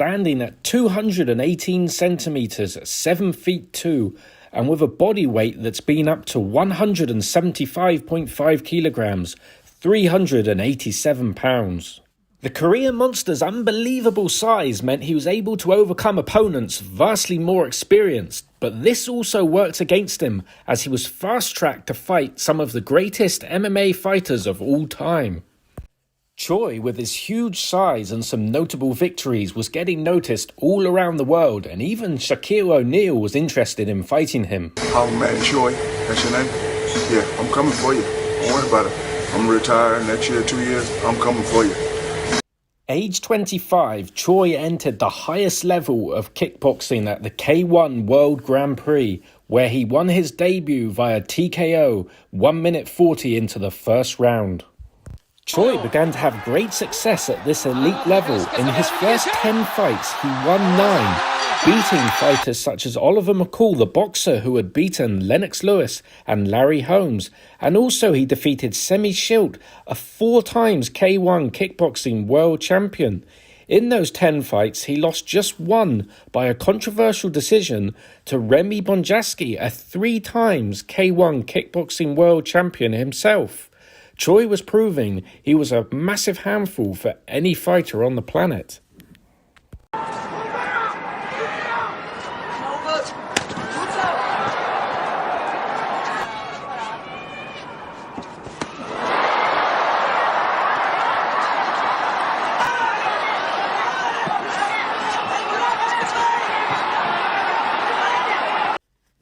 standing at 218 centimeters, 7 feet 2, and with a body weight that's been up to 175.5 kilograms, 387 pounds. The Korean monster's unbelievable size meant he was able to overcome opponents vastly more experienced, but this also worked against him as he was fast-tracked to fight some of the greatest MMA fighters of all time. Choi, with his huge size and some notable victories, was getting noticed all around the world, and even Shaquille O'Neal was interested in fighting him. I'm Man Choi, that's your name? Yeah, I'm coming for you. Don't worry about it. I'm retired next year, 2 years. I'm coming for you. Age 25, Choi entered the highest level of kickboxing at the K1 World Grand Prix, where he won his debut via TKO 1 minute 40 into the first round. Choi began to have great success at this elite level. In his first 10 fights, he won 9, beating fighters such as Oliver McCall, the boxer who had beaten Lennox Lewis and Larry Holmes. And also he defeated Semi Schilt, a 4 times K1 kickboxing world champion. In those 10 fights, he lost just 1 by a controversial decision to Remy Bonjasky, a 3 times K1 kickboxing world champion himself. Choi was proving he was a massive handful for any fighter on the planet.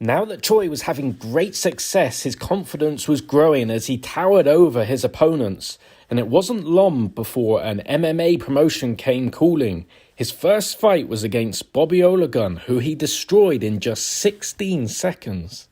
Now that Choi was having great success, his confidence was growing as he towered over his opponents. And it wasn't long before an MMA promotion came calling. His first fight was against Bobby Olagun, who he destroyed in just 16 seconds.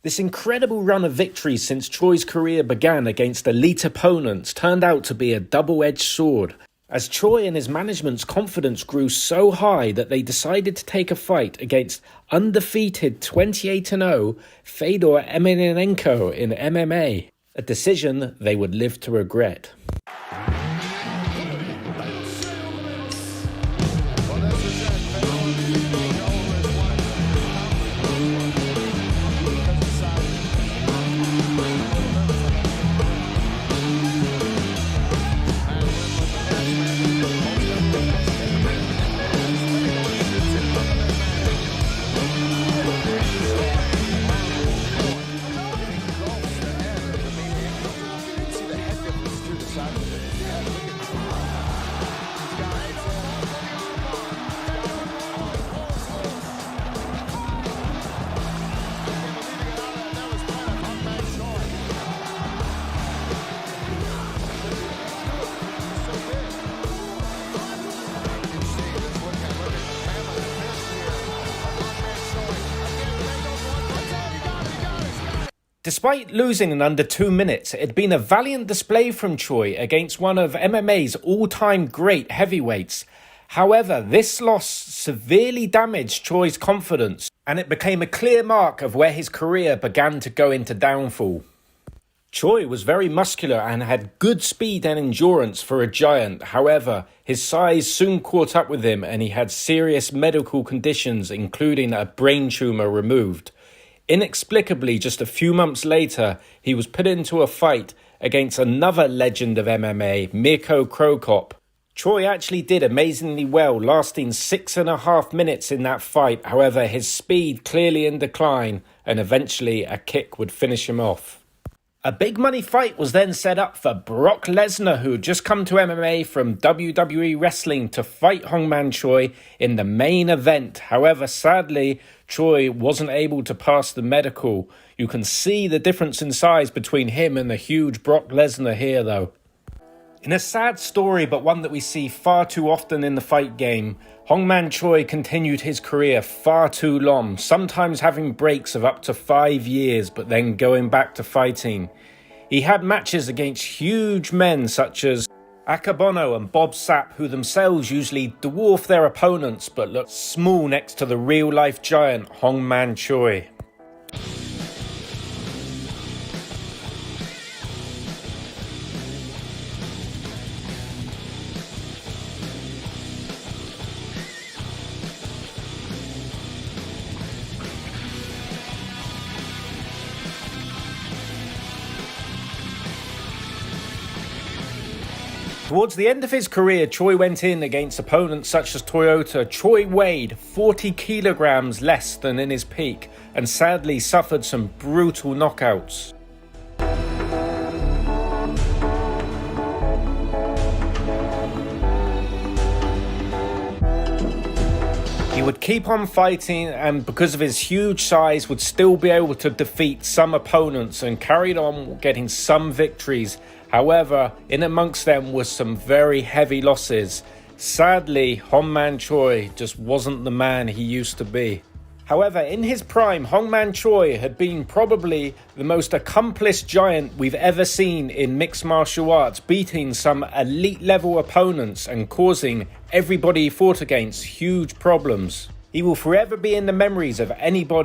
This incredible run of victories since Choi's career began against elite opponents turned out to be a double-edged sword, as Choi and his management's confidence grew so high that they decided to take a fight against undefeated 28-0 Fedor Emelianenko in MMA, a decision they would live to regret. Despite losing in under 2 minutes, it had been a valiant display from Choi against one of MMA's all-time great heavyweights. However, this loss severely damaged Choi's confidence, and it became a clear mark of where his career began to go into downfall. Choi was very muscular and had good speed and endurance for a giant. However, his size soon caught up with him and he had serious medical conditions, including a brain tumor removed. Inexplicably, just a few months later, he was put into a fight against another legend of MMA, Mirko Cro Cop. Choi actually did amazingly well, lasting 6.5 minutes in that fight. However, his speed clearly in decline, and eventually a kick would finish him off. A big money fight was then set up for Brock Lesnar, who had just come to MMA from WWE Wrestling to fight Man Choi in the main event. However, sadly, Choi wasn't able to pass the medical. You can see the difference in size between him and the huge Brock Lesnar here, though. In a sad story, but one that we see far too often in the fight game, Man Choi continued his career far too long, sometimes having breaks of up to 5 years, but then going back to fighting. He had matches against huge men such as Akebono and Bob Sapp, who themselves usually dwarf their opponents but look small next to the real-life giant Hong Man Choi. Towards the end of his career, Choi went in against opponents such as Toyota. Choi weighed 40 kilograms less than in his peak and sadly suffered some brutal knockouts. He would keep on fighting and because of his huge size would still be able to defeat some opponents and carried on getting some victories. However, in amongst them was some very heavy losses. Sadly, Hong Man Choi just wasn't the man he used to be. However, in his prime, Hong Man Choi had been probably the most accomplished giant we've ever seen in mixed martial arts, beating some elite level opponents and causing everybody he fought against huge problems. He will forever be in the memories of anybody